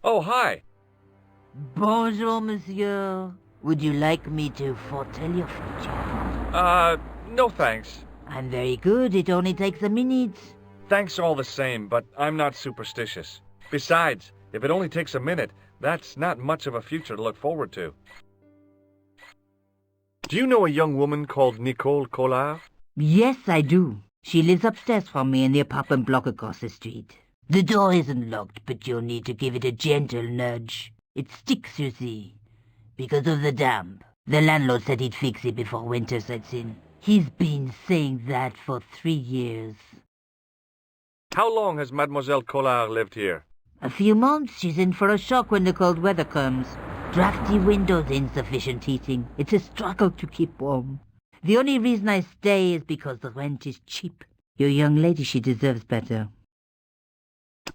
Oh, hi. Bonjour, monsieur. Would you like me to foretell your future? No thanks. I'm very good. It only takes a minute. Thanks all the same, but I'm not superstitious. Besides, if it only takes a minute, that's not much of a future to look forward to. Do you know a young woman called Nicole Collard? Yes, I do. She lives upstairs from me in the apartment block across the street. The door isn't locked, but you'll need to give it a gentle nudge. It sticks, you see, because of the damp. The landlord said he'd fix it before winter sets in. He's been saying that for 3 years. How long has Mademoiselle Collard lived here? A few months. She's in for a shock when the cold weather comes. Drafty windows, insufficient heating. It's a struggle to keep warm. The only reason I stay is because the rent is cheap. Your young lady, she deserves better.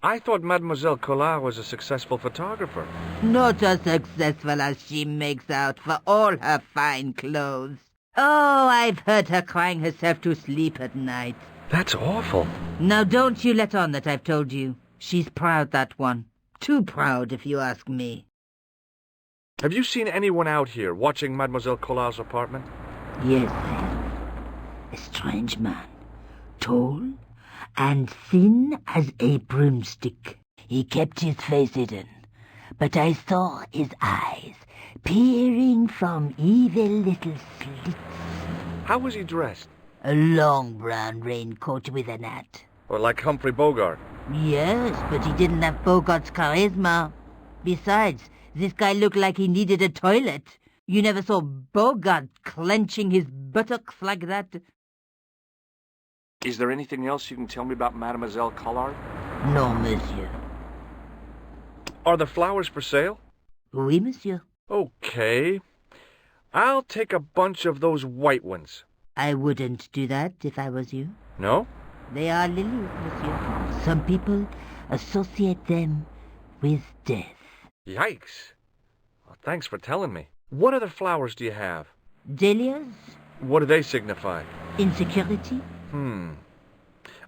I thought Mademoiselle Collard was a successful photographer. Not as successful as she makes out for all her fine clothes. Oh, I've heard her crying herself to sleep at night. That's awful. Now don't you let on that I've told you. She's proud, that one. Too proud, if you ask me. Have you seen anyone out here watching Mademoiselle Collard's apartment? Yes, I have. A strange man. Tall and thin as a broomstick. He kept his face hidden, but I saw his eyes peering from evil little slits. How was he dressed? A long brown raincoat with an hat. Or like Humphrey Bogart? Yes, but he didn't have Bogart's charisma. Besides, this guy looked like he needed a toilet. You never saw Bogart clenching his buttocks like that. Is there anything else you can tell me about Mademoiselle Collard? No, monsieur. Are the flowers for sale? Oui, monsieur. Okay. I'll take a bunch of those white ones. I wouldn't do that if I was you. No? They are lilies, monsieur. Some people associate them with death. Yikes. Well, thanks for telling me. What other flowers do you have? Dahlias? What do they signify? Insecurity?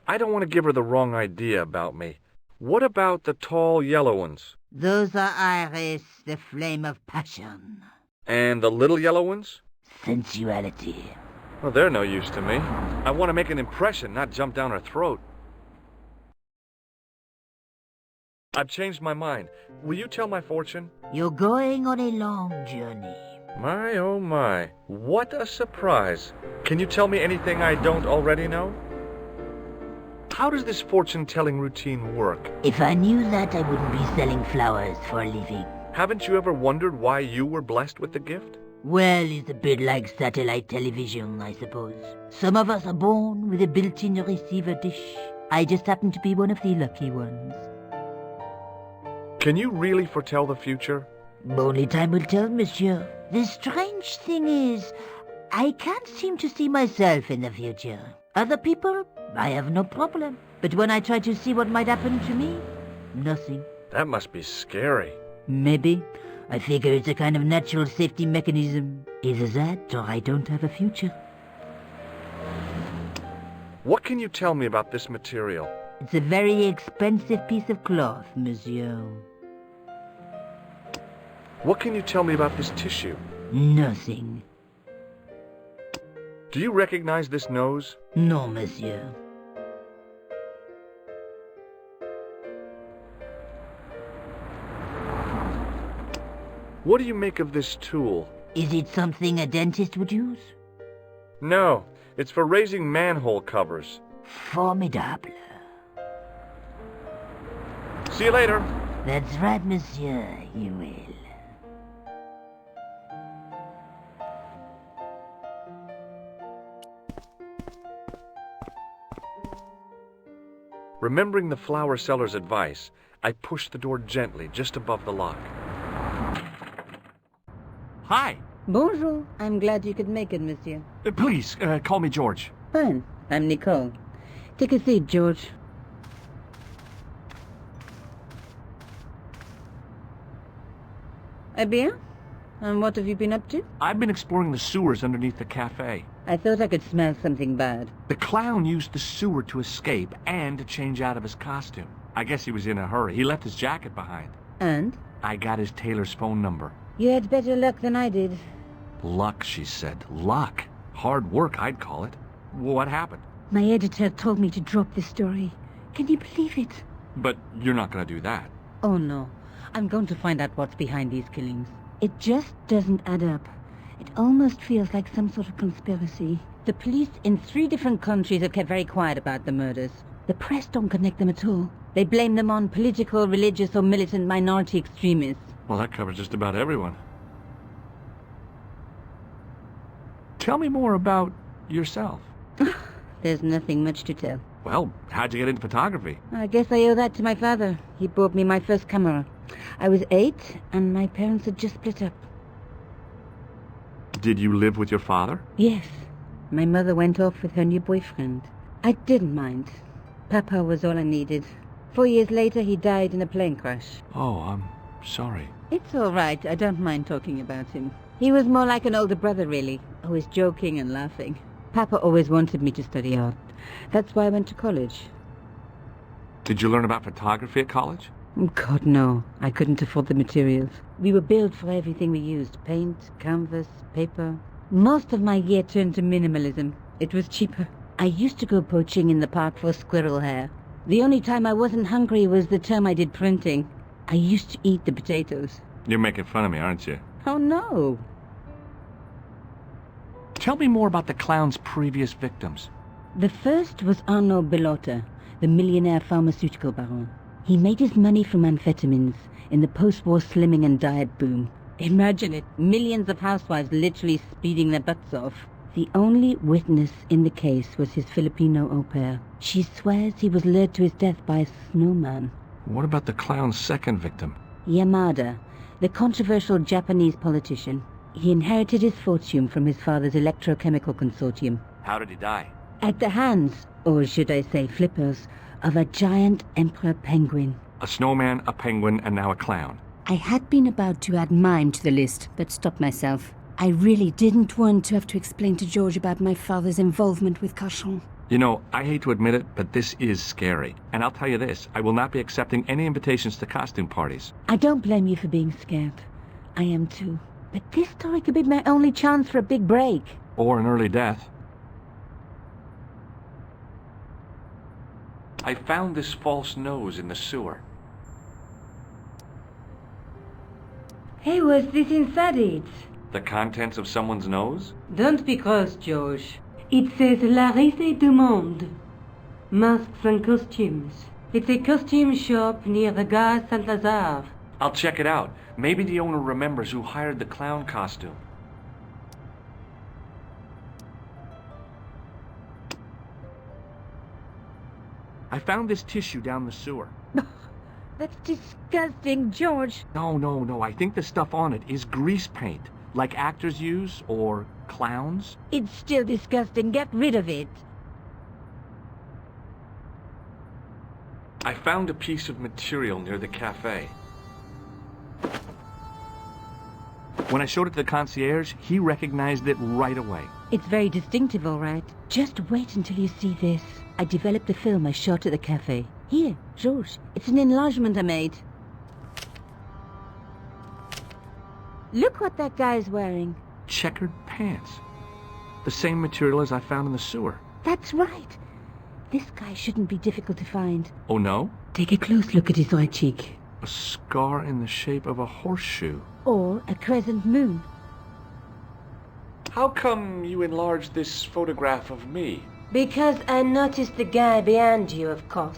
I don't want to give her the wrong idea about me. What about the tall yellow ones? Those are iris, the flame of passion. And the little yellow ones? Sensuality. Well, they're no use to me. I want to make an impression, not jump down her throat. I've changed my mind. Will you tell my fortune? You're going on a long journey. My, oh my. What a surprise. Can you tell me anything I don't already know? How does this fortune-telling routine work? If I knew that, I wouldn't be selling flowers for a living. Haven't you ever wondered why you were blessed with the gift? Well, it's a bit like satellite television, I suppose. Some of us are born with a built-in receiver dish. I just happen to be one of the lucky ones. Can you really foretell the future? Only time will tell, monsieur. The strange thing is, I can't seem to see myself in the future. Other people, I have no problem. But when I try to see what might happen to me, nothing. That must be scary. Maybe. I figure it's a kind of natural safety mechanism. Either that, or I don't have a future. What can you tell me about this material? It's a very expensive piece of cloth, monsieur. What can you tell me about this tissue? Nothing. Do you recognize this nose? No, monsieur. What do you make of this tool? Is it something a dentist would use? No, it's for raising manhole covers. Formidable. See you later. That's right, monsieur, you will. Remembering the flower seller's advice, I pushed the door gently just above the lock. Hi. Bonjour. I'm glad you could make it, monsieur. Please, call me George. Fine. I'm Nicole. Take a seat, George. Eh bien? And what have you been up to? I've been exploring the sewers underneath the cafe. I thought I could smell something bad. The clown used the sewer to escape and to change out of his costume. I guess he was in a hurry. He left his jacket behind. And? I got his tailor's phone number. You had better luck than I did. Luck, she said. Luck. Hard work, I'd call it. What happened? My editor told me to drop this story. Can you believe it? But you're not gonna do that. Oh no. I'm going to find out what's behind these killings. It just doesn't add up. It almost feels like some sort of conspiracy. The police in 3 different countries have kept very quiet about the murders. The press don't connect them at all. They blame them on political, religious, or militant minority extremists. Well, that covers just about everyone. Tell me more about yourself. There's nothing much to tell. Well, how'd you get into photography? I guess I owe that to my father. He bought me my first camera. I was 8, and my parents had just split up. Did you live with your father? Yes. My mother went off with her new boyfriend. I didn't mind. Papa was all I needed. 4 years later, he died in a plane crash. Oh, I'm sorry. It's all right. I don't mind talking about him. He was more like an older brother, really. Always joking and laughing. Papa always wanted me to study art. That's why I went to college. Did you learn about photography at college? God, no. I couldn't afford the materials. We were billed for everything we used. Paint, canvas, paper. Most of my year turned to minimalism. It was cheaper. I used to go poaching in the park for squirrel hair. The only time I wasn't hungry was the term I did printing. I used to eat the potatoes. You're making fun of me, aren't you? Oh, no. Tell me more about the clown's previous victims. The first was Arnaud Bellotta, the millionaire pharmaceutical baron. He made his money from amphetamines in the post-war slimming and diet boom. Imagine it, millions of housewives literally speeding their butts off. The only witness in the case was his Filipino au pair. She swears he was lured to his death by a snowman. What about the clown's second victim? Yamada, the controversial Japanese politician. He inherited his fortune from his father's electrochemical consortium. How did he die? At the hands, or should I say flippers, of a giant emperor penguin. A snowman, a penguin, and now a clown. I had been about to add mine to the list, but stopped myself. I really didn't want to have to explain to George about my father's involvement with Cachon. You know, I hate to admit it, but this is scary. And I'll tell you this, I will not be accepting any invitations to costume parties. I don't blame you for being scared. I am too. But this story could be my only chance for a big break. Or an early death. I found this false nose in the sewer. Hey, what's this inside it? The contents of someone's nose? Don't be cross, George. It says La Risée du Monde. Masks and costumes. It's a costume shop near the Gare Saint-Lazare. I'll check it out. Maybe the owner remembers who hired the clown costume. I found this tissue down the sewer. That's disgusting, George. No. I think the stuff on it is grease paint, like actors use, or clowns. It's still disgusting. Get rid of it. I found a piece of material near the cafe. When I showed it to the concierge, he recognized it right away. It's very distinctive, all right. Just wait until you see this. I developed a film I shot at the cafe. Here, George. It's an enlargement I made. Look what that guy's wearing. Checkered pants. The same material as I found in the sewer. That's right. This guy shouldn't be difficult to find. Oh, no? Take a close look at his right cheek. A scar in the shape of a horseshoe. Or a crescent moon. How come you enlarged this photograph of me? Because I noticed the guy behind you, of course.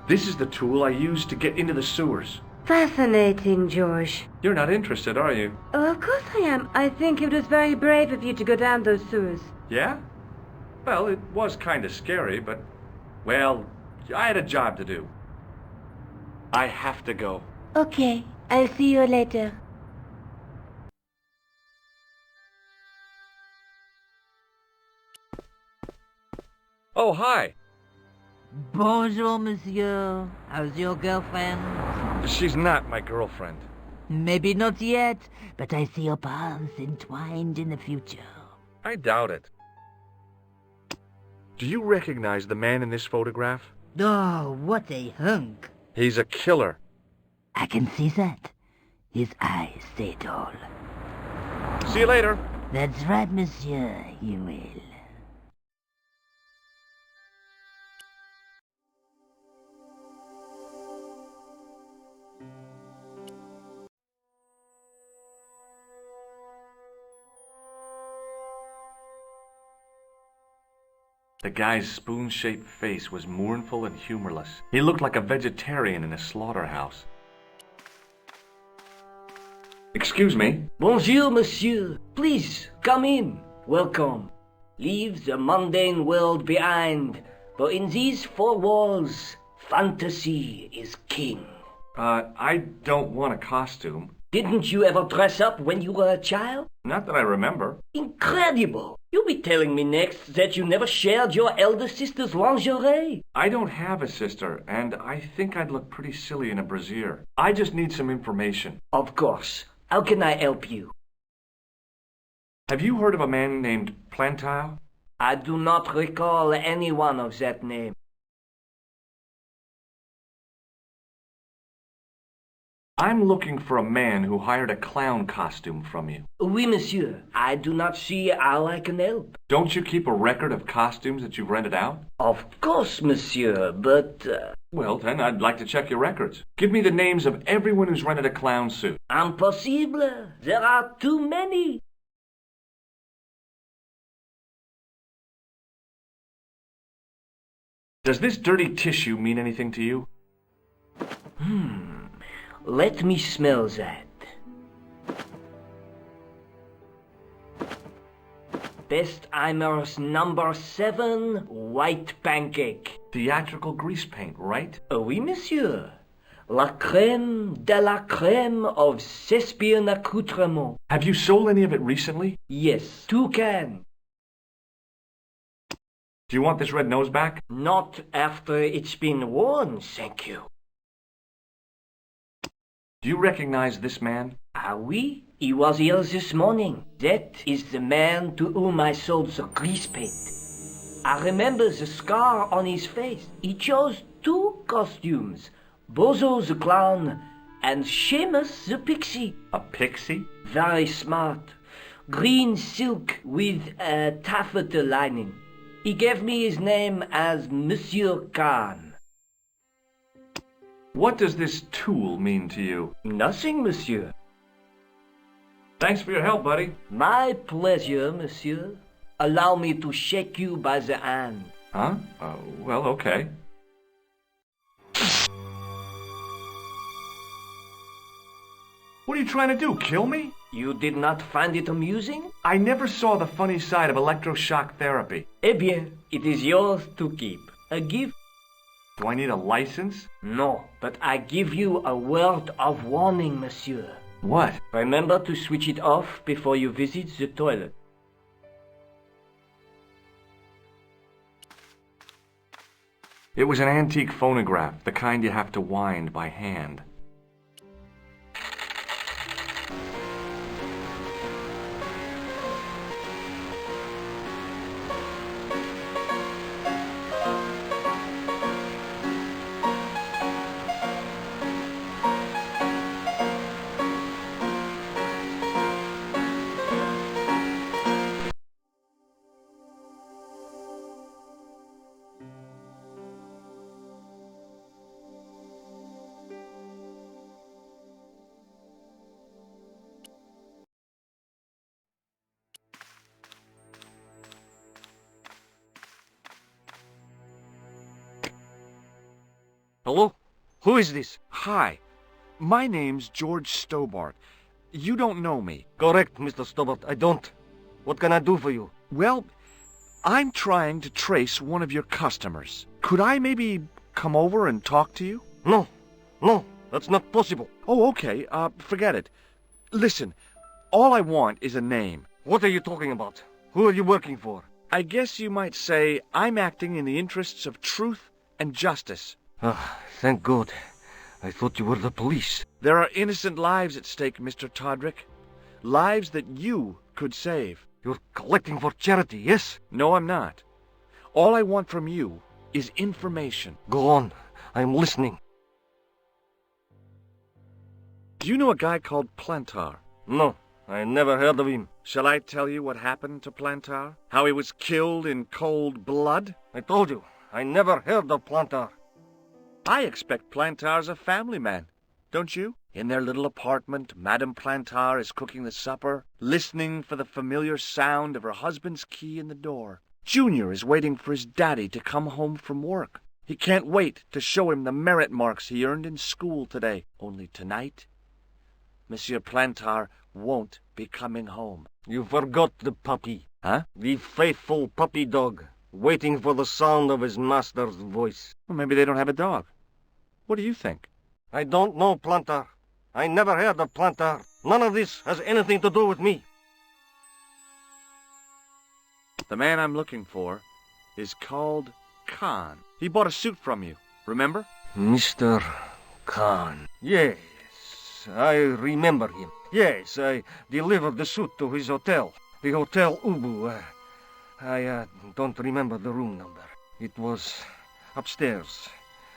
This is the tool I used to get into the sewers. Fascinating, George. You're not interested, are you? Oh, of course I am. I think it was very brave of you to go down those sewers. Yeah? Well, it was kind of scary, but... Well, I had a job to do. I have to go. Okay, I'll see you later. Oh, hi. Bonjour, monsieur. How's your girlfriend? She's not my girlfriend. Maybe not yet, but I see your paths entwined in the future. I doubt it. Do you recognize the man in this photograph? Oh, what a hunk. He's a killer. I can see that. His eyes say it all. See you later. That's right, monsieur, you will. The guy's spoon-shaped face was mournful and humorless. He looked like a vegetarian in a slaughterhouse. Excuse me. Bonjour, monsieur. Please, come in. Welcome. Leave the mundane world behind, but in these four walls, fantasy is king. I don't want a costume. Didn't you ever dress up when you were a child? Not that I remember. Incredible! You'll be telling me next that you never shared your elder sister's lingerie. I don't have a sister, and I think I'd look pretty silly in a brassiere. I just need some information. Of course. How can I help you? Have you heard of a man named Plantile? I do not recall anyone of that name. I'm looking for a man who hired a clown costume from you. Oui, monsieur. I do not see how I can help. Don't you keep a record of costumes that you've rented out? Of course, monsieur, but... Well, then I'd like to check your records. Give me the names of everyone who's rented a clown suit. Impossible. There are too many. Does this dirty tissue mean anything to you? Let me smell that. Bestheimer's number 7 white pancake. Theatrical grease paint, right? Oui, monsieur. La crème de la crème of Thespian accoutrement. Have you sold any of it recently? Yes, 2 cans. Do you want this red nose back? Not after it's been worn, thank you. Do you recognize this man? Ah oui, he was here this morning. That is the man to whom I sold the grease paint. I remember the scar on his face. He chose 2 costumes. Bozo the clown and Seamus the pixie. A pixie? Very smart. Green silk with a taffeta lining. He gave me his name as Monsieur Khan. What does this tool mean to you? Nothing, monsieur. Thanks for your help, buddy. My pleasure, monsieur. Allow me to shake you by the hand. Huh? Well, okay. What are you trying to do, kill me? You did not find it amusing? I never saw the funny side of electroshock therapy. Eh bien, it is yours to keep. A gift? Do I need a license? No, but I give you a word of warning, monsieur. What? Remember to switch it off before you visit the toilet. It was an antique phonograph, the kind you have to wind by hand. Hello? Who is this? Hi. My name's George Stobart. You don't know me. Correct, Mr. Stobart. I don't. What can I do for you? Well, I'm trying to trace one of your customers. Could I maybe come over and talk to you? No. No, that's not possible. Oh, okay. Forget it. Listen, all I want is a name. What are you talking about? Who are you working for? I guess you might say I'm acting in the interests of truth and justice. Ah, thank God. I thought you were the police. There are innocent lives at stake, Mr. Todrick. Lives that you could save. You're collecting for charity, yes? No, I'm not. All I want from you is information. Go on. I'm listening. Do you know a guy called Plantar? No, I never heard of him. Shall I tell you what happened to Plantar? How he was killed in cold blood? I told you, I never heard of Plantar. I expect Plantar's a family man, don't you? In their little apartment, Madame Plantar is cooking the supper, listening for the familiar sound of her husband's key in the door. Junior is waiting for his daddy to come home from work. He can't wait to show him the merit marks he earned in school today. Only tonight, Monsieur Plantar won't be coming home. You forgot the puppy. Huh? The faithful puppy dog, waiting for the sound of his master's voice. Well, maybe they don't have a dog. What do you think? I don't know Plantar. I never heard of Plantar. None of this has anything to do with me. The man I'm looking for is called Khan. He bought a suit from you, remember? Mr. Khan. Yes, I remember him. Yes, I delivered the suit to his hotel. The Hotel Ubu. I don't remember the room number. It was upstairs.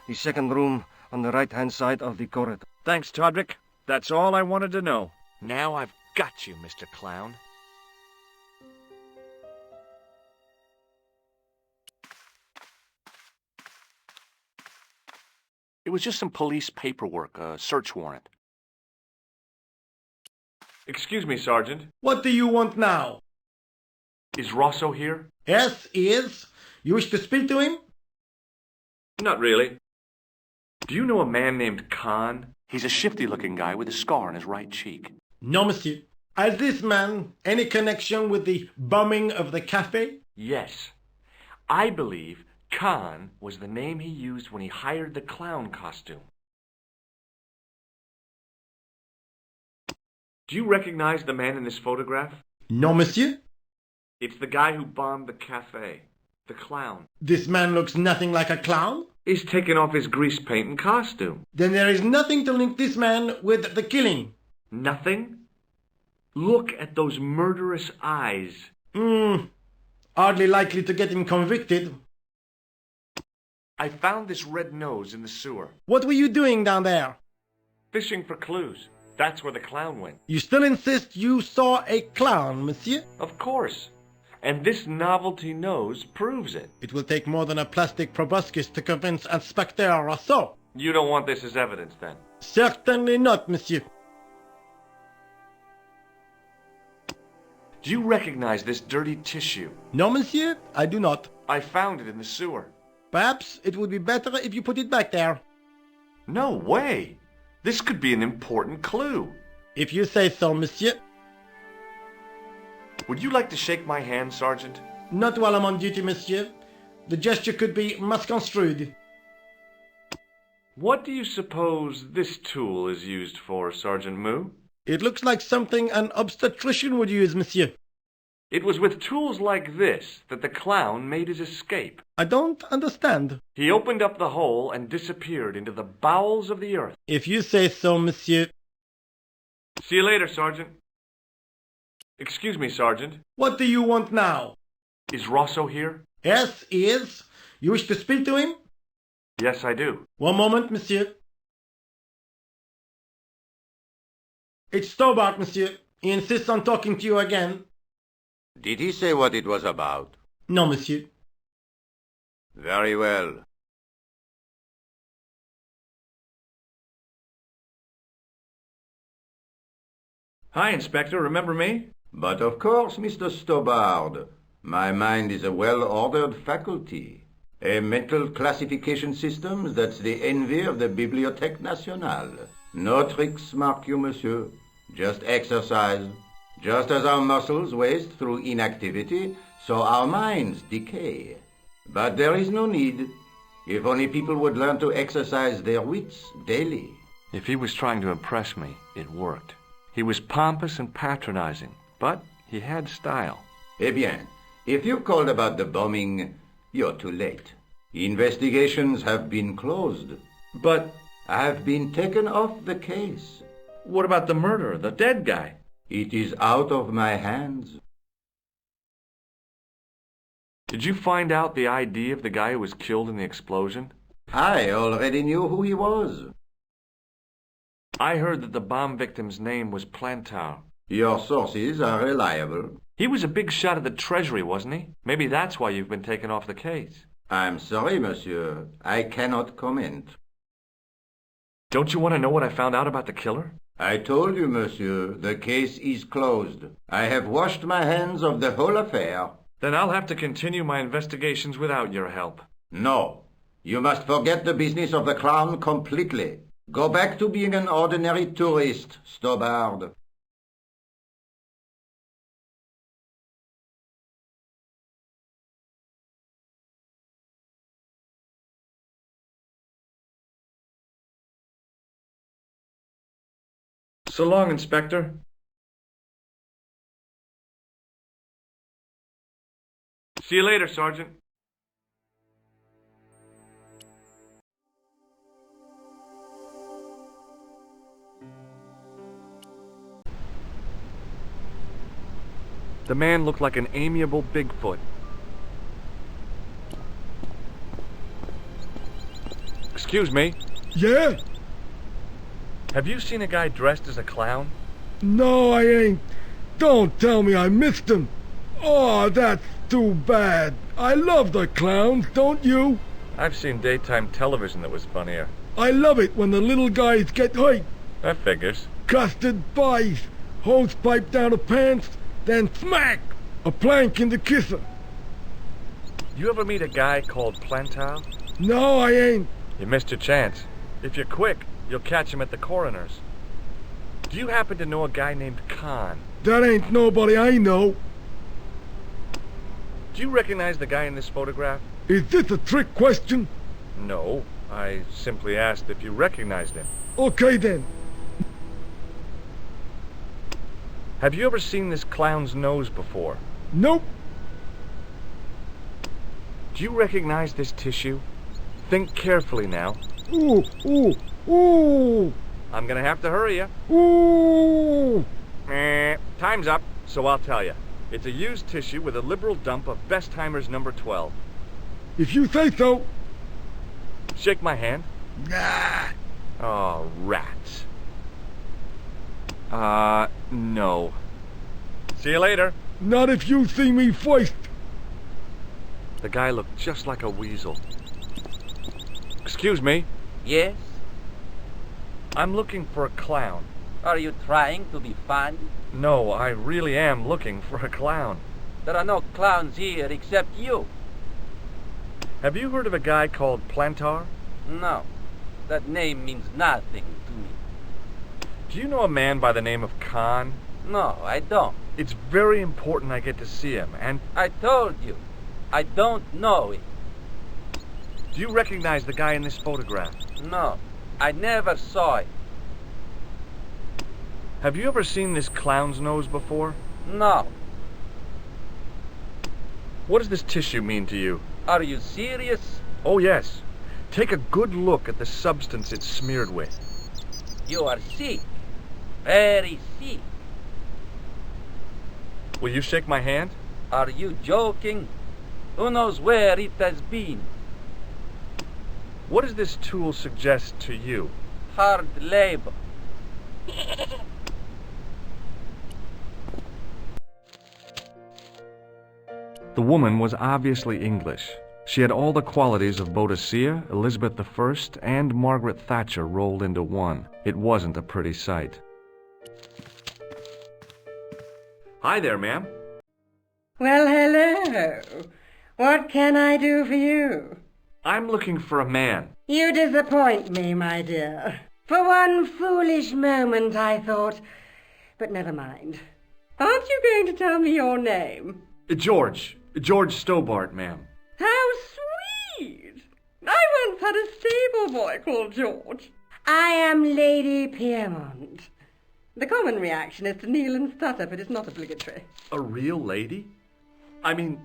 The second room on the right-hand side of the corridor. Thanks, Todrick. That's all I wanted to know. Now I've got you, Mr. Clown. It was just some police paperwork, a search warrant. Excuse me, Sergeant. What do you want now? Is Rosso here? Yes, he is. You wish to speak to him? Not really. Do you know a man named Khan? He's a shifty-looking guy with a scar on his right cheek. No, monsieur. Has this man any connection with the bombing of the cafe? Yes. I believe Khan was the name he used when he hired the clown costume. Do you recognize the man in this photograph? No, monsieur. It's the guy who bombed the cafe. The clown. This man looks nothing like a clown. He's taken off his grease paint and costume. Then there is nothing to link this man with the killing. Nothing? Look at those murderous eyes. Hardly likely to get him convicted. I found this red nose in the sewer. What were you doing down there? Fishing for clues. That's where the clown went. You still insist you saw a clown, monsieur? Of course. And this novelty nose proves it. It will take more than a plastic proboscis to convince Inspector Rousseau. You don't want this as evidence, then? Certainly not, monsieur. Do you recognize this dirty tissue? No, monsieur, I do not. I found it in the sewer. Perhaps it would be better if you put it back there. No way! This could be an important clue. If you say so, monsieur. Would you like to shake my hand, Sergeant? Not while I'm on duty, monsieur. The gesture could be misconstrued. What do you suppose this tool is used for, Sergeant Moo? It looks like something an obstetrician would use, monsieur. It was with tools like this that the clown made his escape. I don't understand. He opened up the hole and disappeared into the bowels of the earth. If you say so, monsieur. See you later, Sergeant. Excuse me, Sergeant. What do you want now? Is Rosso here? Yes, he is. You wish to speak to him? Yes, I do. One moment, monsieur. It's Stobart, monsieur. He insists on talking to you again. Did he say what it was about? No, monsieur. Very well. Hi, Inspector. Remember me? But of course, Mr. Stobart. My mind is a well-ordered faculty. A mental classification system that's the envy of the Bibliothèque Nationale. No tricks, mark you, monsieur. Just exercise. Just as our muscles waste through inactivity, so our minds decay. But there is no need. If only people would learn to exercise their wits daily. If he was trying to impress me, it worked. He was pompous and patronizing, but he had style. Eh bien, if you called about the bombing, you're too late. Investigations have been closed. But I've been taken off the case. what about the murderer, the dead guy? It is out of my hands. Did you find out the ID of the guy who was killed in the explosion? I already knew who he was. I heard that the bomb victim's name was Plantar. Your sources are reliable. He was a big shot at the Treasury, wasn't he? Maybe that's why you've been taken off the case. I'm sorry, monsieur. I cannot comment. Don't you want to know what I found out about the killer? I told you, monsieur, the case is closed. I have washed my hands of the whole affair. Then I'll have to continue my investigations without your help. No. You must forget the business of the clown completely. Go back to being an ordinary tourist, Stobard. So long, Inspector. See you later, Sergeant. The man looked like an amiable Bigfoot. Excuse me. Yeah? Have you seen a guy dressed as a clown? No, I ain't. Don't tell me I missed him. Oh, that's too bad. I love the clowns, don't you? I've seen daytime television that was funnier. I love it when the little guys get hurt. That figures. Custard pies, hose pipe down the pants, then smack! A plank in the kisser. You ever meet a guy called Plantar? No, I ain't. You missed your chance. If you're quick, you'll catch him at the coroner's. Do you happen to know a guy named Khan? That ain't nobody I know. Do you recognize the guy in this photograph? Is this a trick question? No, I simply asked if you recognized him. Okay then. Have you ever seen this clown's nose before? Nope. Do you recognize this tissue? Think carefully now. Ooh, ooh, ooh, I'm gonna have to hurry you. ooh. Time's up, so I'll tell you. It's a used tissue with a liberal dump of Bestheimer's number 12. If you say so. Shake my hand. Nah. Oh, rats. No. See you later. Not if you see me first. The guy looked just like a weasel. Excuse me. Yes? I'm looking for a clown. Are you trying to be funny? No, I really am looking for a clown. There are no clowns here except you. Have you heard of a guy called Plantar? No. That name means nothing to me. Do you know a man by the name of Khan? No, I don't. It's very important I get to see him, and I told you. I don't know it. do you recognize the guy in this photograph? No. I never saw it. Have you ever seen this clown's nose before? No. What does this tissue mean to you? Are you serious? Oh, yes. Take a good look at the substance it's smeared with. You are sick. Very sick. Will you shake my hand? Are you joking? Who knows where it has been? What does this tool suggest to you? Hard labor. The woman was obviously English. She had all the qualities of Boadicea, Elizabeth I, and Margaret Thatcher rolled into one. It wasn't a pretty sight. Hi there, ma'am. Well, hello. What can I do for you? I'm looking for a man. You disappoint me, my dear. For one foolish moment I thought... But never mind. Aren't you going to tell me your name? George Stobart, ma'am. How sweet! I once had a stable boy called George. I am Lady Piermont. The common reaction is to kneel and stutter, but it's not obligatory. A real lady? I mean,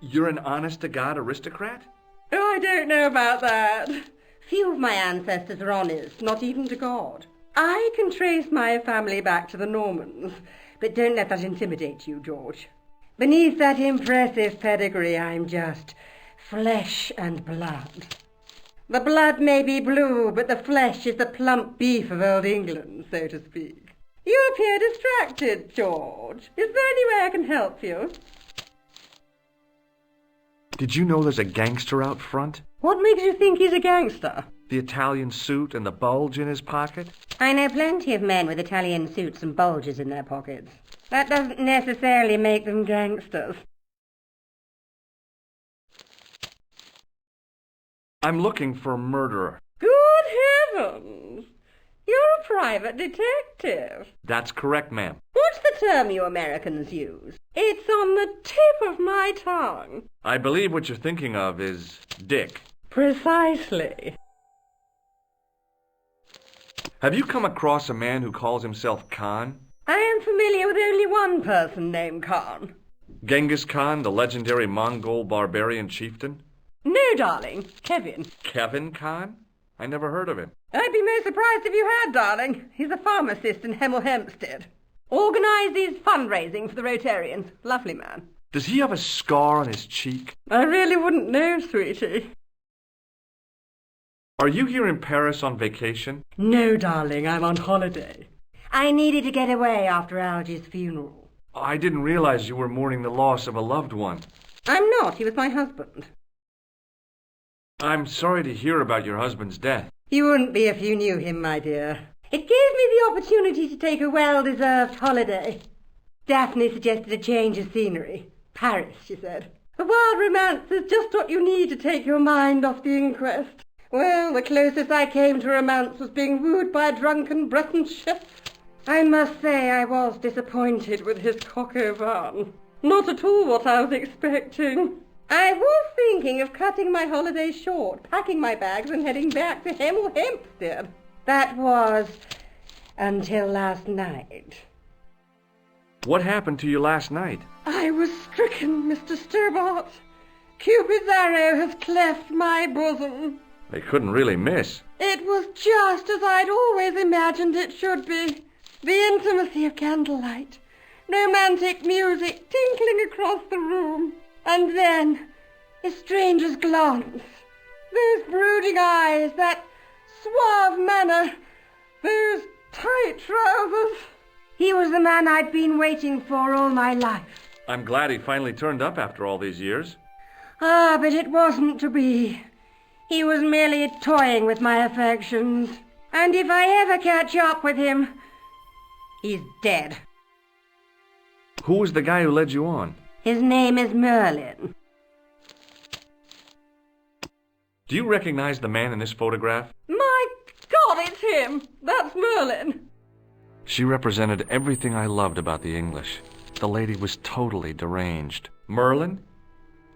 you're an honest-to-God aristocrat? Oh, I don't know about that. Few of my ancestors are honest, not even to God. I can trace my family back to the Normans, but don't let that intimidate you, George. Beneath that impressive pedigree, I'm just flesh and blood. The blood may be blue, but the flesh is the plump beef of old England, so to speak. You appear distracted, George. Is there any way I can help you? Did you know there's a gangster out front? What makes you think he's a gangster? The Italian suit and the bulge in his pocket? I know plenty of men with Italian suits and bulges in their pockets. That doesn't necessarily make them gangsters. I'm looking for a murderer. Good heavens! You're a private detective. That's correct, ma'am. What's the term you Americans use? It's on the tip of my tongue. I believe what you're thinking of is Dick. Precisely. Have you come across a man who calls himself Khan? I am familiar with only one person named Khan. Genghis Khan, the legendary Mongol barbarian chieftain? No, darling. Kevin. Kevin Khan? I never heard of him. I'd be most surprised if you had, darling. He's a pharmacist in Hemel Hempstead. Organises fundraising for the Rotarians. Lovely man. Does he have a scar on his cheek? I really wouldn't know, sweetie. Are you here in Paris on vacation? No, darling, I'm on holiday. I needed to get away after Algy's funeral. I didn't realize you were mourning the loss of a loved one. I'm not. He was my husband. I'm sorry to hear about your husband's death. You wouldn't be if you knew him, my dear. It gave me the opportunity to take a well-deserved holiday. Daphne suggested a change of scenery. Paris, she said. A wild romance is just what you need to take your mind off the inquest. Well, the closest I came to romance was being wooed by a drunken Breton chef. I must say I was disappointed with his coq au vin. Not at all what I was expecting. I was thinking of cutting my holiday short, packing my bags and heading back to Hemel Hempstead. That was until last night. What happened to you last night? I was stricken, Mr. Stobart. Cupid's arrow has cleft my bosom. They couldn't really miss. It was just as I'd always imagined it should be. The intimacy of candlelight, romantic music tinkling across the room, and then a stranger's glance, those brooding eyes, that suave manner, those tight trousers. He was the man I'd been waiting for all my life. I'm glad he finally turned up after all these years. Ah, but it wasn't to be. He was merely toying with my affections. And if I ever catch up with him, he's dead. Who was the guy who led you on? His name is Merlin. Do you recognize the man in this photograph? My God, it's him! That's Merlin! She represented everything I loved about the English. The lady was totally deranged. Merlin?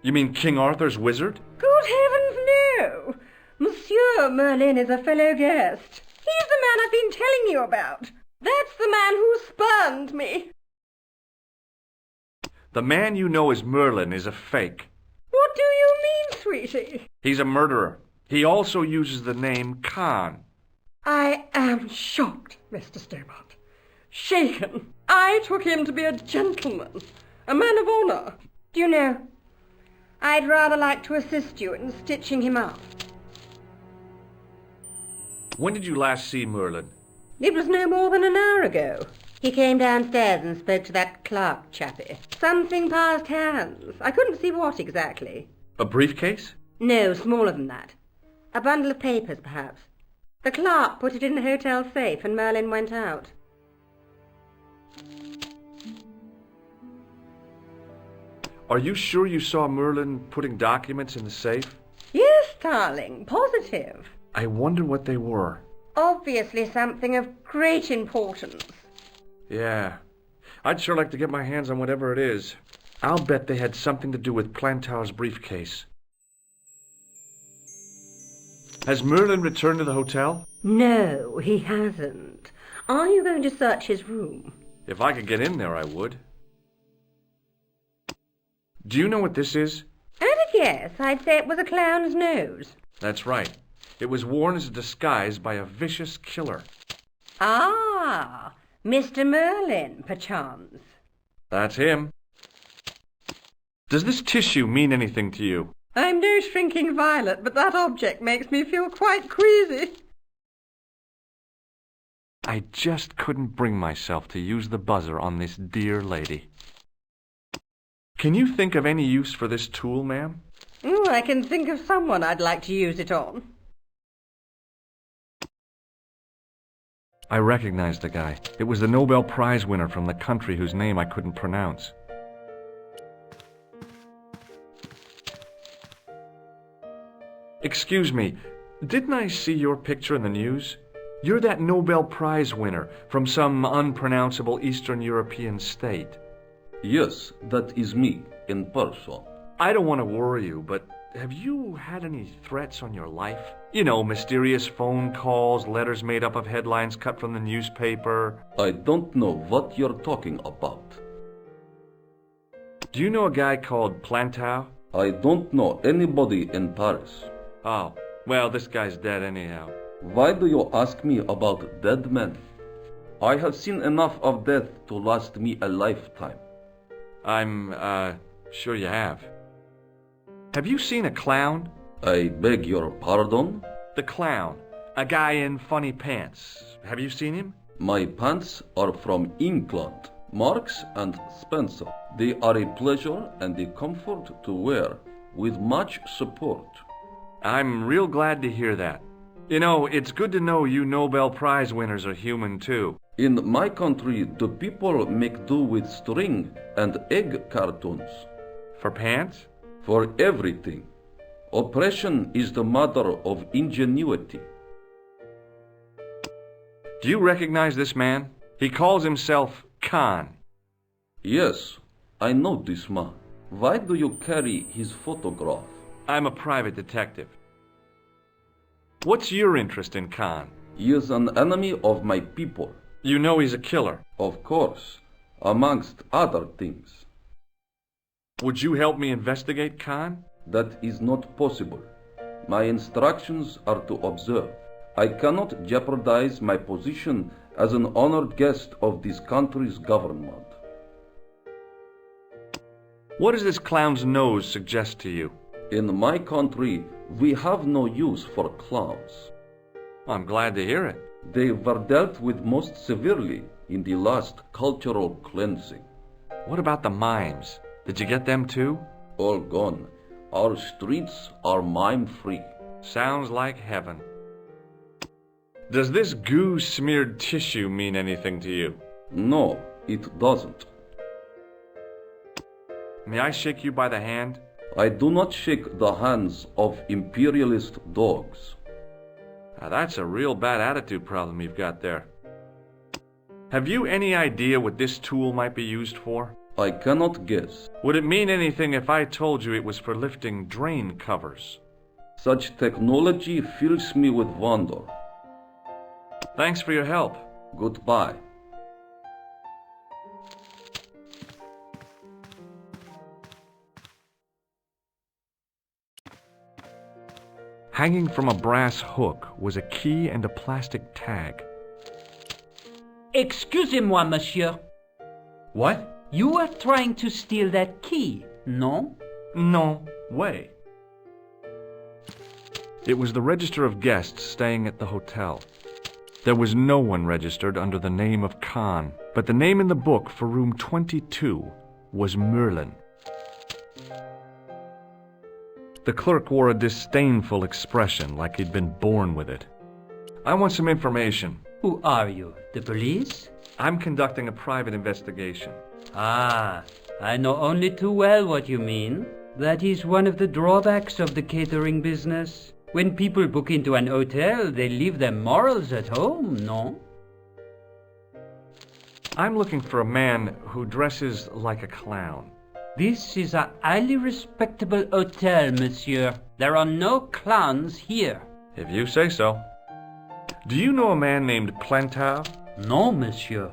You mean King Arthur's wizard? Good heavens, no! Monsieur Merlin is a fellow guest. He's the man I've been telling you about. That's the man who spurned me. The man you know as Merlin is a fake. What do you mean, sweetie? He's a murderer. He also uses the name Khan. I am shocked, Mr. Stobart. Shaken. I took him to be a gentleman, a man of honour. Do you know, I'd rather like to assist you in stitching him up. When did you last see Merlin? It was no more than an hour ago. He came downstairs and spoke to that clerk chappie. Something passed hands. I couldn't see what exactly. A briefcase? No, smaller than that. A bundle of papers, perhaps. The clerk put it in the hotel safe and Merlin went out. Are you sure you saw Merlin putting documents in the safe? Yes, darling, positive. I wonder what they were. Obviously something of great importance. Yeah. I'd sure like to get my hands on whatever it is. I'll bet they had something to do with Plantar's briefcase. Has Merlin returned to the hotel? No, he hasn't. Are you going to search his room? If I could get in there, I would. Do you know what this is? At a guess, I'd say it was a clown's nose. That's right. It was worn as a disguise by a vicious killer. Ah, Mr. Merlin, perchance. That's him. Does this tissue mean anything to you? I'm no shrinking violet, but that object makes me feel quite queasy. I just couldn't bring myself to use the buzzer on this dear lady. Can you think of any use for this tool, ma'am? I can think of someone I'd like to use it on. I recognized the guy. It was the Nobel Prize winner from the country whose name I couldn't pronounce. Excuse me, didn't I see your picture in the news? You're that Nobel Prize winner from some unpronounceable Eastern European state. Yes, that is me, in person. I don't want to worry you, but have you had any threats on your life? You know, mysterious phone calls, letters made up of headlines cut from the newspaper. I don't know what you're talking about. Do you know a guy called Plantow? I don't know anybody in Paris. Oh, well, this guy's dead anyhow. Why do you ask me about dead men? I have seen enough of death to last me a lifetime. I'm, sure you have. Have you seen a clown? I beg your pardon? The clown. A guy in funny pants. Have you seen him? My pants are from England. Marks and Spencer. They are a pleasure and a comfort to wear, with much support. I'm real glad to hear that. You know, it's good to know you Nobel Prize winners are human too. In my country, the people make do with string and egg cartoons. For pants? For everything. Oppression is the mother of ingenuity. Do you recognize this man? He calls himself Khan. Yes, I know this man. Why do you carry his photograph? I'm a private detective. What's your interest in Khan? He is an enemy of my people. You know he's a killer. Of course, amongst other things. Would you help me investigate Khan? That is not possible. My instructions are to observe. I cannot jeopardize my position as an honored guest of this country's government. What does this clown's nose suggest to you? In my country, we have no use for clowns. I'm glad to hear it. They were dealt with most severely in the last cultural cleansing. What about the mimes? Did you get them too? All gone. Our streets are mime-free. Sounds like heaven. Does this goo-smeared tissue mean anything to you? No, it doesn't. May I shake you by the hand? I do not shake the hands of imperialist dogs. Now that's a real bad attitude problem you've got there. Have you any idea what this tool might be used for? I cannot guess. Would it mean anything if I told you it was for lifting drain covers? Such technology fills me with wonder. Thanks for your help. Goodbye. Hanging from a brass hook was a key and a plastic tag. Excusez-moi, monsieur. What? You were trying to steal that key, no? No way. It was the register of guests staying at the hotel. There was no one registered under the name of Khan, but the name in the book for room 22 was Merlin. The clerk wore a disdainful expression, like he'd been born with it. I want some information. Who are you, the police? I'm conducting a private investigation. Ah, I know only too well what you mean. That is one of the drawbacks of the catering business. When people book into an hotel, they leave their morals at home, no? I'm looking for a man who dresses like a clown. This is a highly respectable hotel, monsieur. There are no clowns here. If you say so. Do you know a man named Plantow? No, monsieur.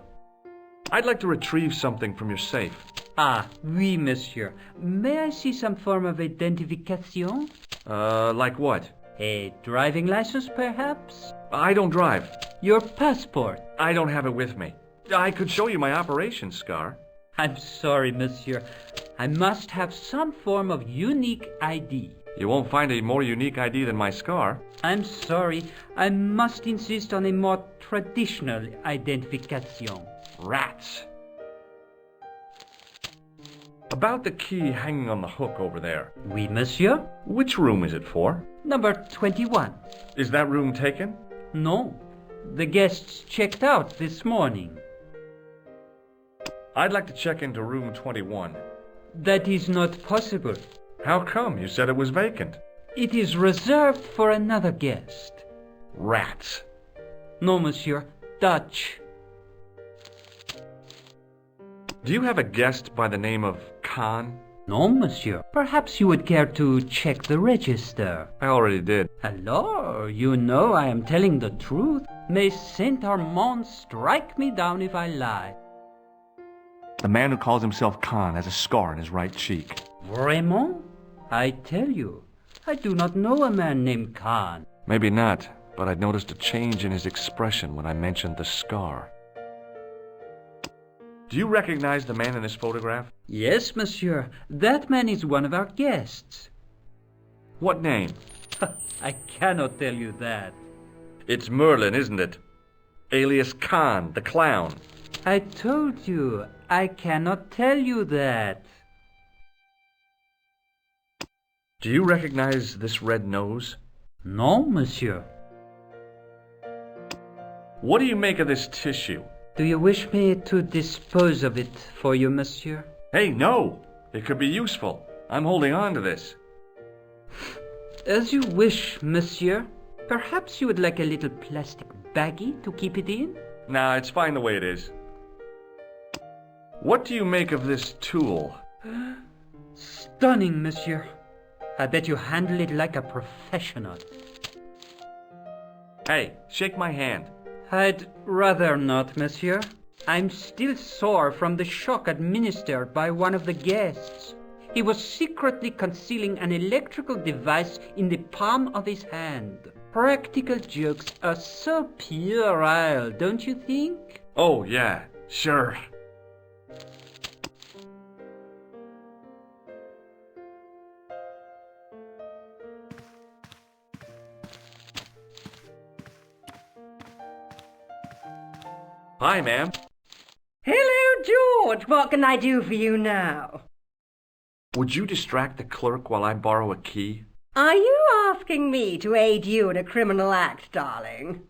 I'd like to retrieve something from your safe. Ah, oui, monsieur. May I see some form of identification? Like what? A driving license, perhaps? I don't drive. Your passport? I don't have it with me. I could show you my operation scar. I'm sorry, monsieur, I must have some form of unique ID. You won't find a more unique ID than my scar. I'm sorry, I must insist on a more traditional identification. Rats. About the key hanging on the hook over there. Oui, monsieur. Which room is it for? Number 21. Is that room taken? No. The guests checked out this morning. I'd like to check into room 21. That is not possible. How come? You said it was vacant. It is reserved for another guest. Rats. No, monsieur. Dutch. Do you have a guest by the name of Khan? No, monsieur. Perhaps you would care to check the register. I already did. Alors, you know I am telling the truth. May Saint Armand strike me down if I lie. The man who calls himself Khan has a scar on his right cheek. Vraiment? I tell you, I do not know a man named Khan. Maybe not, but I'd noticed a change in his expression when I mentioned the scar. Do you recognize the man in this photograph? Yes, monsieur. That man is one of our guests. What name? I cannot tell you that. It's Merlin, isn't it? Alias Khan, the clown. I told you, I cannot tell you that. Do you recognize this red nose? No, monsieur. What do you make of this tissue? Do you wish me to dispose of it for you, monsieur? Hey, no! It could be useful. I'm holding on to this. As you wish, monsieur. Perhaps you would like a little plastic baggie to keep it in? Nah, it's fine the way it is. What do you make of this tool? Stunning, monsieur. I bet you handle it like a professional. Hey, shake my hand. I'd rather not, monsieur. I'm still sore from the shock administered by one of the guests. He was secretly concealing an electrical device in the palm of his hand. Practical jokes are so puerile, don't you think? Oh, yeah, sure. Hi, ma'am. Hello, George. What can I do for you now? Would you distract the clerk while I borrow a key? Are you asking me to aid you in a criminal act, darling?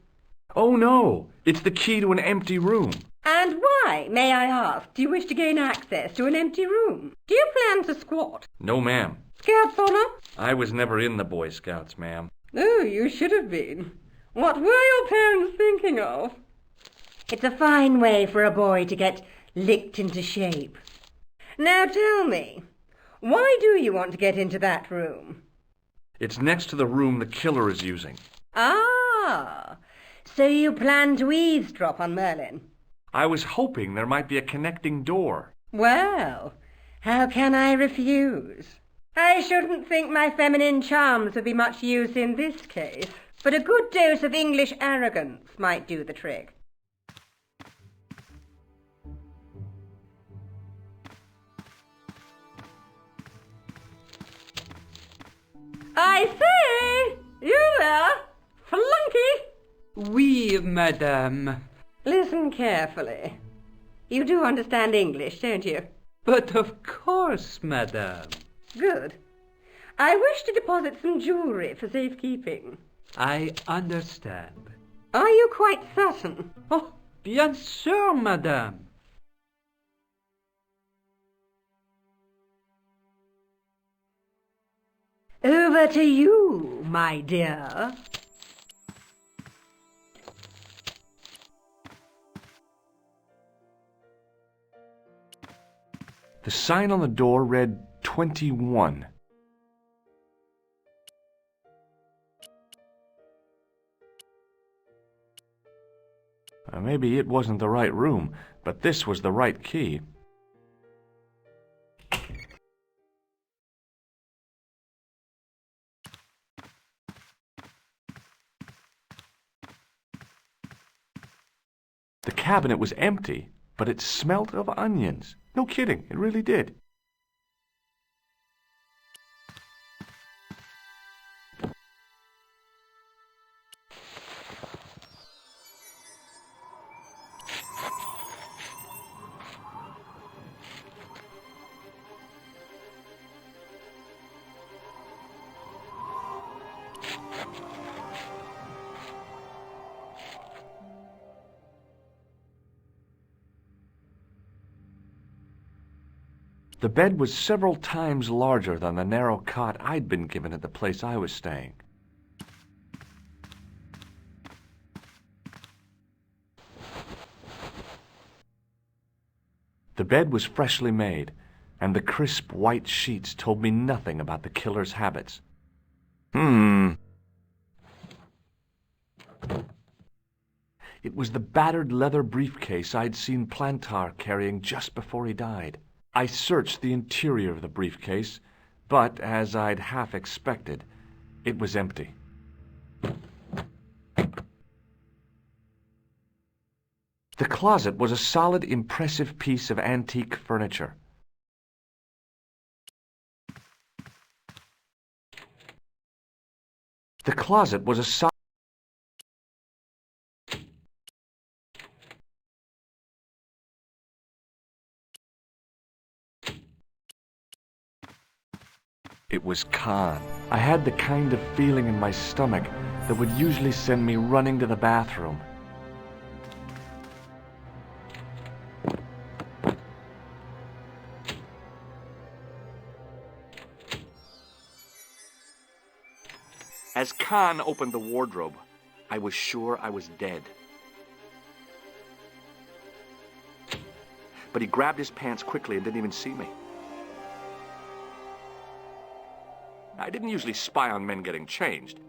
Oh, no. It's the key to an empty room. And why, may I ask, do you wish to gain access to an empty room? Do you plan to squat? No, ma'am. Scouts honor? I was never in the Boy Scouts, ma'am. Oh, you should have been. What were your parents thinking of? It's a fine way for a boy to get licked into shape. Now tell me, why do you want to get into that room? It's next to the room the killer is using. Ah, so you plan to eavesdrop on Merlin? I was hoping there might be a connecting door. Well, how can I refuse? I shouldn't think my feminine charms would be much use in this case, but a good dose of English arrogance might do the trick. I say! You there? Flunky! Oui, madame. Listen carefully. You do understand English, don't you? But of course, madame. Good. I wish to deposit some jewellery for safekeeping. I understand. Are you quite certain? Oh, bien sûr, madame. Over to you, my dear. The sign on the door read 21. Maybe it wasn't the right room, but this was the right key. The cabinet was empty, but it smelt of onions. No kidding, it really did. The bed was several times larger than the narrow cot I'd been given at the place I was staying. The bed was freshly made, and the crisp white sheets told me nothing about the killer's habits. It was the battered leather briefcase I'd seen Plantar carrying just before he died. I searched the interior of the briefcase, but, as I'd half expected, it was empty. The closet was a solid, impressive piece of antique furniture. The closet was a solid... It was Khan. I had the kind of feeling in my stomach that would usually send me running to the bathroom. As Khan opened the wardrobe, I was sure I was dead. But he grabbed his pants quickly and didn't even see me. I didn't usually spy on men getting changed.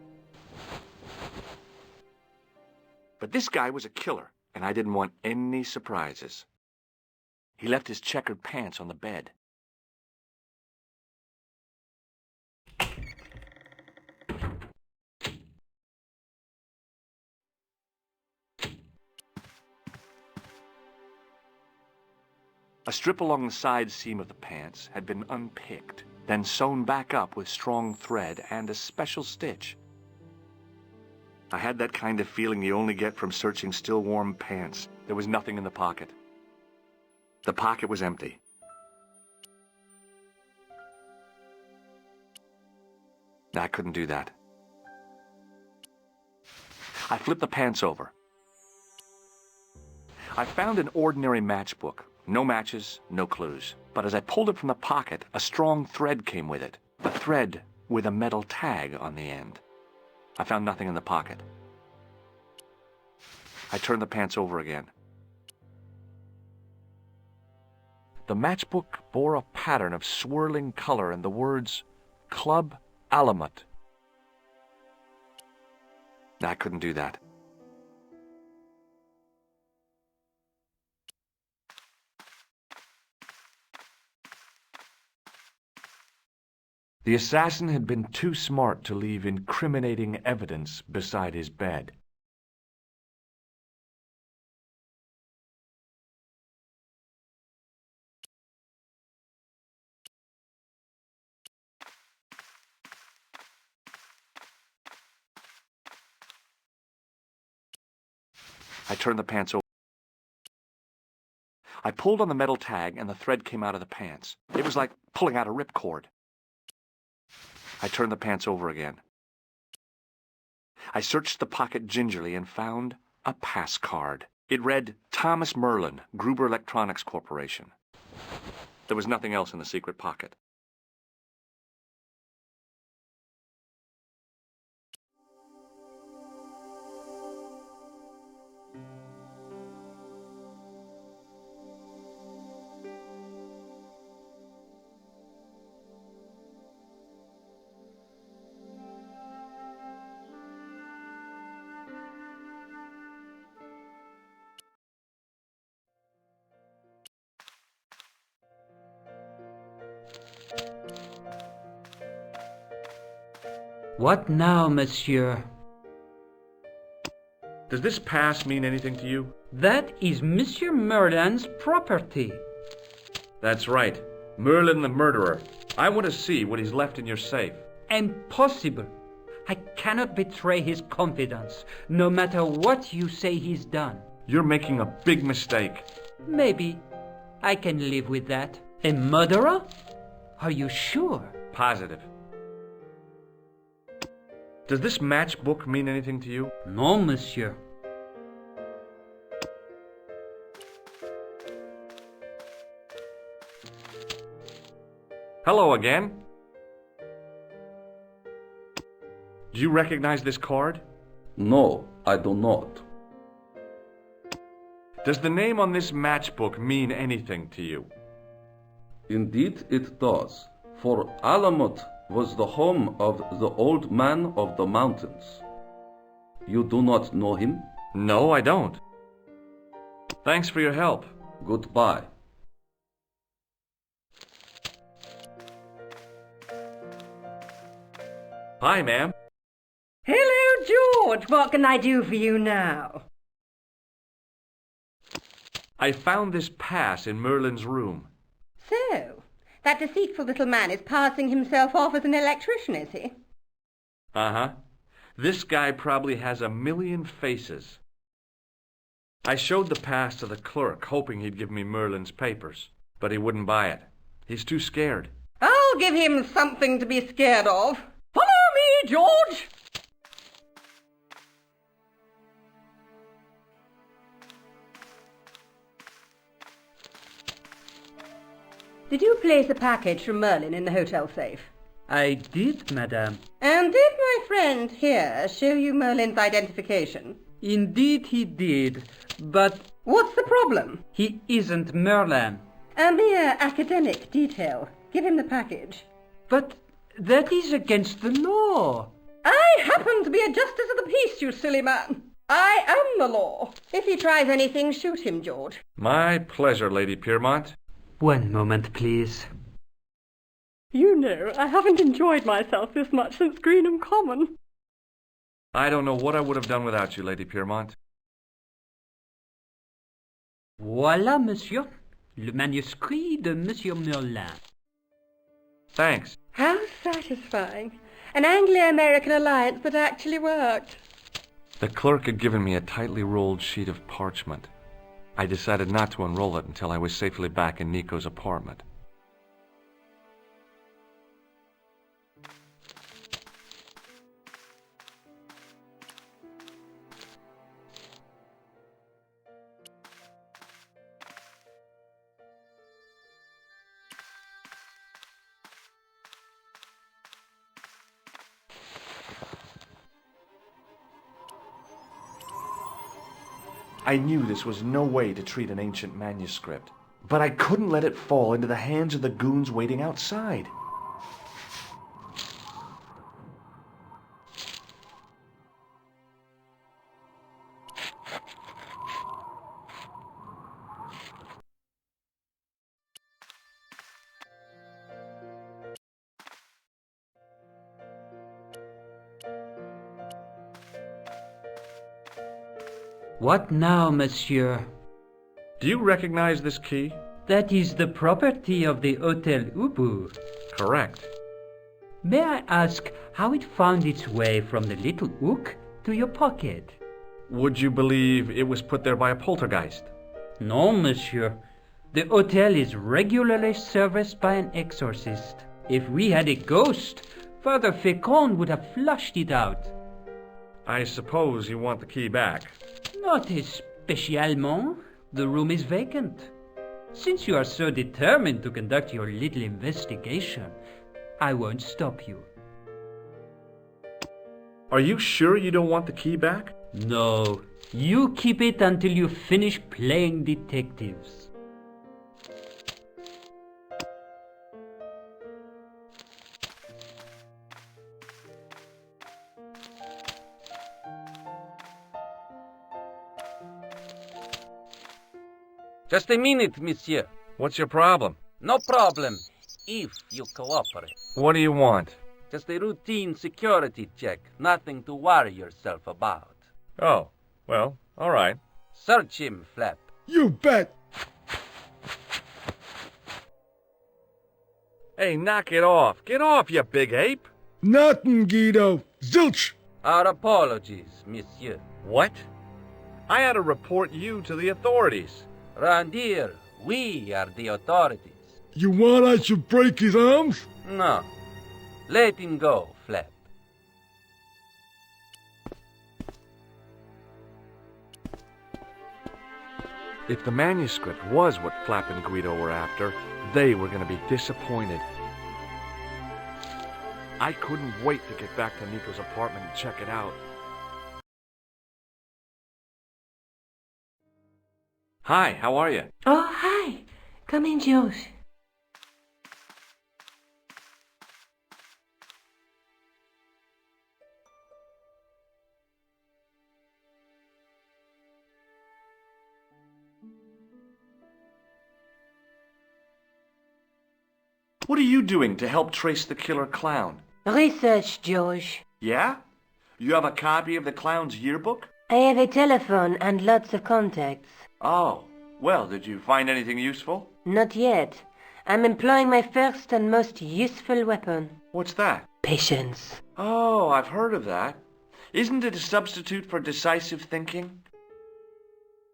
But this guy was a killer, and I didn't want any surprises. He left his checkered pants on the bed. A strip along the side seam of the pants had been unpicked, then sewn back up with strong thread and a special stitch. I had that kind of feeling you only get from searching still warm pants. There was nothing in the pocket. The pocket was empty. I couldn't do that. I flipped the pants over. I found an ordinary matchbook. No matches, no clues. But as I pulled it from the pocket, a strong thread came with it. A thread with a metal tag on the end. I found nothing in the pocket. I turned the pants over again. The matchbook bore a pattern of swirling color and the words, Club Alamut. I couldn't do that. The assassin had been too smart to leave incriminating evidence beside his bed. I turned the pants over. I pulled on the metal tag and the thread came out of the pants. It was like pulling out a ripcord. I turned the pants over again. I searched the pocket gingerly and found a pass card. It read, Thomas Merlin, Gruber Electronics Corporation. There was nothing else in the secret pocket. What now, monsieur? Does this pass mean anything to you? That is Monsieur Merlin's property. That's right. Merlin the murderer. I want to see what he's left in your safe. Impossible. I cannot betray his confidence, no matter what you say he's done. You're making a big mistake. Maybe. I can live with that. A murderer? Are you sure? Positive. Does this matchbook mean anything to you? No, monsieur. Hello again. Do you recognize this card? No, I do not. Does the name on this matchbook mean anything to you? Indeed it does, for Alamut was the home of the Old Man of the Mountains. You do not know him? No, I don't. Thanks for your help. Goodbye. Hi, ma'am. Hello, George. What can I do for you now? I found this pass in Merlin's room. So, that deceitful little man is passing himself off as an electrician, is he? Uh-huh. This guy probably has 1,000,000 faces. I showed the pass to the clerk, hoping he'd give me Merlin's papers, but he wouldn't buy it. He's too scared. I'll give him something to be scared of. Follow me, George! Did you place a package from Merlin in the hotel safe? I did, madame. And did my friend here show you Merlin's identification? Indeed he did, but What's the problem? he isn't Merlin. A mere academic detail. Give him the package. But that is against the law. I happen to be a justice of the peace, you silly man. I am the law. If he tries anything, shoot him, George. My pleasure, Lady Piermont. One moment, please. You know, I haven't enjoyed myself this much since Greenham Common. I don't know what I would have done without you, Lady Piermont. Voilà, monsieur. Le manuscrit de Monsieur Merlin. Thanks. How satisfying. An Anglo-American alliance that actually worked. The clerk had given me a tightly rolled sheet of parchment. I decided not to unroll it until I was safely back in Nico's apartment. I knew this was no way to treat an ancient manuscript, but I couldn't let it fall into the hands of the goons waiting outside. What now, monsieur? Do you recognize this key? That is the property of the Hotel Ubu. Correct. May I ask how it found its way from the little hook to your pocket? Would you believe it was put there by a poltergeist? No, monsieur. The hotel is regularly serviced by an exorcist. If we had a ghost, Father Fécond would have flushed it out. I suppose you want the key back. Not especiellement. The room is vacant. Since you are so determined to conduct your little investigation, I won't stop you. Are you sure you don't want the key back? No, you keep it until you finish playing detectives. Just a minute, monsieur. What's your problem? No problem, if you cooperate. What do you want? Just a routine security check. Nothing to worry yourself about. Oh, well, all right. Search him, Flap. You bet. Hey, knock it off. Get off, you big ape. Nothing, Guido. Zilch. Our apologies, monsieur. What? I had to report you to the authorities. Round here, we are the authorities. You want I should break his arms? No. Let him go, Flap. If the manuscript was what Flap and Guido were after, they were going to be disappointed. I couldn't wait to get back to Nico's apartment and check it out. Hi, how are you? Oh, hi. Come in, George. What are you doing to help trace the killer clown? Research, George. Yeah? You have a copy of the clown's yearbook? I have a telephone and lots of contacts. Oh, well, did you find anything useful? Not yet. I'm employing my first and most useful weapon. What's that? Patience. Oh, I've heard of that. Isn't it a substitute for decisive thinking?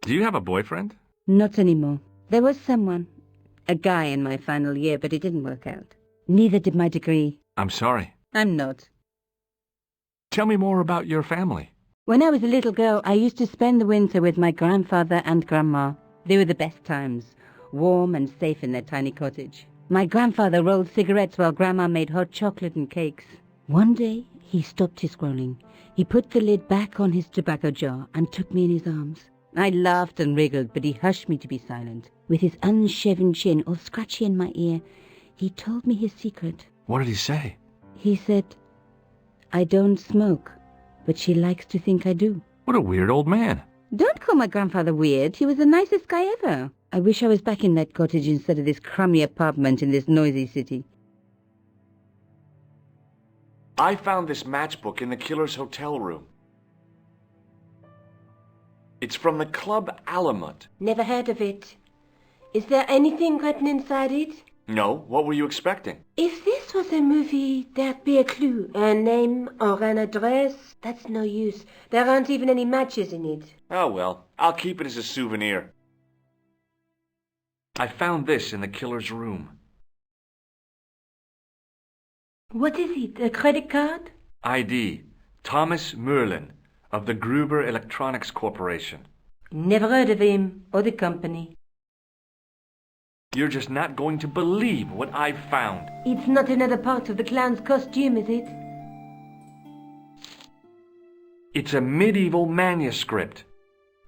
Do you have a boyfriend? Not anymore. There was someone. A guy in my final year, but it didn't work out. Neither did my degree. I'm sorry. I'm not. Tell me more about your family. When I was a little girl, I used to spend the winter with my grandfather and grandma. They were the best times, warm and safe in their tiny cottage. My grandfather rolled cigarettes while grandma made hot chocolate and cakes. One day, he stopped his scrolling. He put the lid back on his tobacco jar and took me in his arms. I laughed and wriggled, but he hushed me to be silent. With his unshaven chin all scratchy in my ear, he told me his secret. What did he say? He said, I don't smoke, but she likes to think I do. What a weird old man. Don't call my grandfather weird. He was the nicest guy ever. I wish I was back in that cottage instead of this crummy apartment in this noisy city. I found this matchbook in the killer's hotel room. It's from the Club Alamut. Never heard of it. Is there anything written inside it? No, what were you expecting? If this was a movie, there'd be a clue. A name or an address. That's no use. There aren't even any matches in it. Oh well, I'll keep it as a souvenir. I found this in the killer's room. What is it? A credit card? ID, Thomas Merlin, of the Gruber Electronics Corporation. Never heard of him or the company. You're just not going to believe what I've found. It's not another part of the clown's costume, is it? It's a medieval manuscript.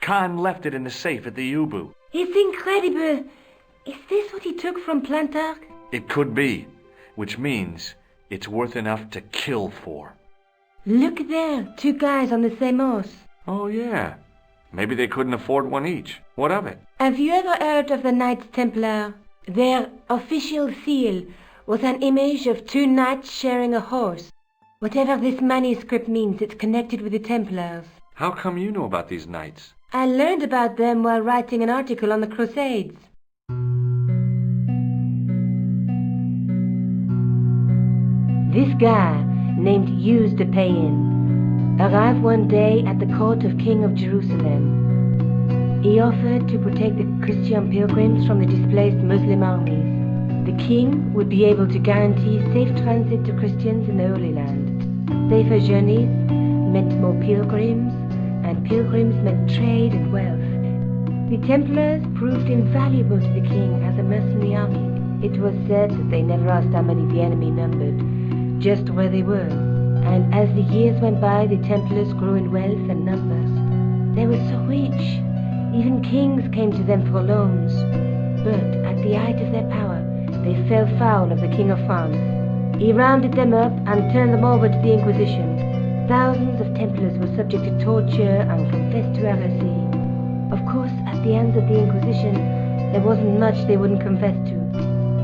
Khan left it in the safe at the Ubu. It's incredible. Is this what he took from Plantark? It could be, which means it's worth enough to kill for. Look there, two guys on the same horse. Oh yeah, maybe they couldn't afford one each. What of it? Have you ever heard of the Knights Templar? Their official seal was an image of two knights sharing a horse. Whatever this manuscript means, it's connected with the Templars. How come you know about these knights? I learned about them while writing an article on the Crusades. This guy, named Hughes de Payen, arrived one day at the court of King of Jerusalem. He offered to protect the Christian pilgrims from the displaced Muslim armies. The king would be able to guarantee safe transit to Christians in the Holy Land. Safer journeys meant more pilgrims, and pilgrims meant trade and wealth. The Templars proved invaluable to the king as a mercenary army. It was said that they never asked how many the enemy numbered, just where they were. And as the years went by, the Templars grew in wealth and numbers. They were so rich, even kings came to them for loans. But at the height of their power, they fell foul of the King of France. He rounded them up and turned them over to the Inquisition. Thousands of Templars were subject to torture and confessed to heresy. Of course, at the hands of the Inquisition, there wasn't much they wouldn't confess to.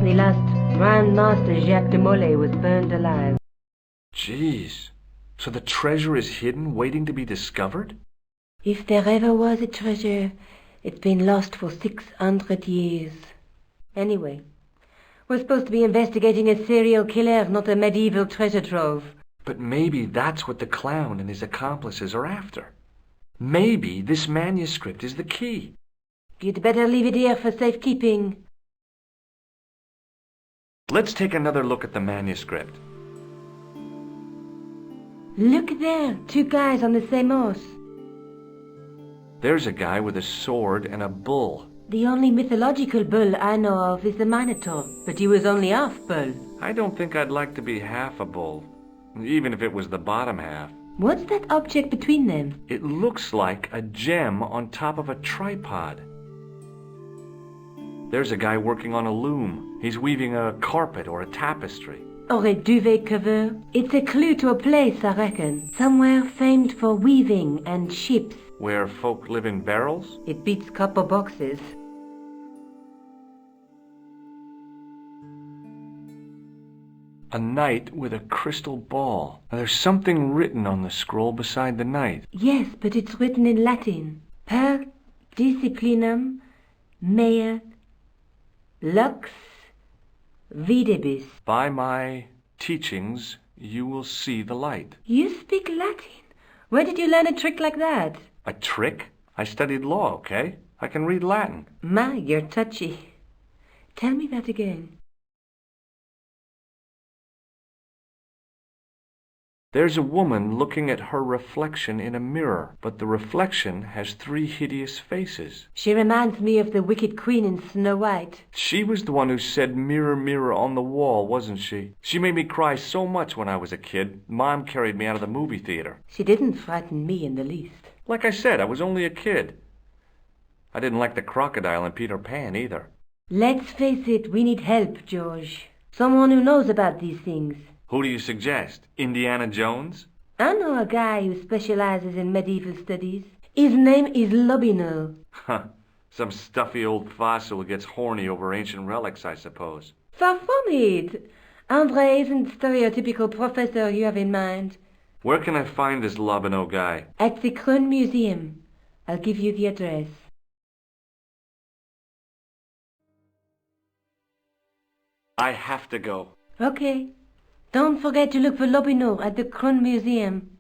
The last Grand Master Jacques de Molay was burned alive. Jeez, so the treasure is hidden, waiting to be discovered? If there ever was a treasure, it's been lost for 600 years. Anyway, we're supposed to be investigating a serial killer, not a medieval treasure trove. But maybe that's what the clown and his accomplices are after. Maybe this manuscript is the key. You'd better leave it here for safekeeping. Let's take another look at the manuscript. Look there, two guys on the same horse. There's a guy with a sword and a bull. The only mythological bull I know of is the Minotaur, but he was only half bull. I don't think I'd like to be half a bull. even if it was the bottom half. What's that object between them? It looks like a gem on top of a tripod. There's a guy working on a loom. He's weaving a carpet or a tapestry. Or a duvet cover? It's a clue to a place, I reckon. Somewhere famed for weaving and ships. Where folk live in barrels? It beats copper boxes. A knight with a crystal ball. Now, there's something written on the scroll beside the knight. Yes, but it's written in Latin. Per disciplinam mea lux videbis. By my teachings, you will see the light. You speak Latin? Where did you learn a trick like that? A trick? I studied law, okay? I can read Latin. My, you're touchy. Tell me that again. There's a woman looking at her reflection in a mirror, but the reflection has 3 hideous faces. She reminds me of the wicked queen in Snow White. She was the one who said, "Mirror, mirror on the wall," wasn't she? She made me cry so much when I was a kid. Mom carried me out of the movie theater. She didn't frighten me in the least. Like I said, I was only a kid. I didn't like the crocodile in Peter Pan either. Let's face it, we need help, George. Someone who knows about these things. Who do you suggest? Indiana Jones? I know a guy who specializes in medieval studies. His name is Lobineau. Huh. Some stuffy old fossil who gets horny over ancient relics, I suppose. Far from it. André isn't the stereotypical professor you have in mind. Where can I find this Lobineau guy? At the Krohn Museum. I'll give you the address. I have to go. Okay. Don't forget to look for Lobineau at the Krohn Museum.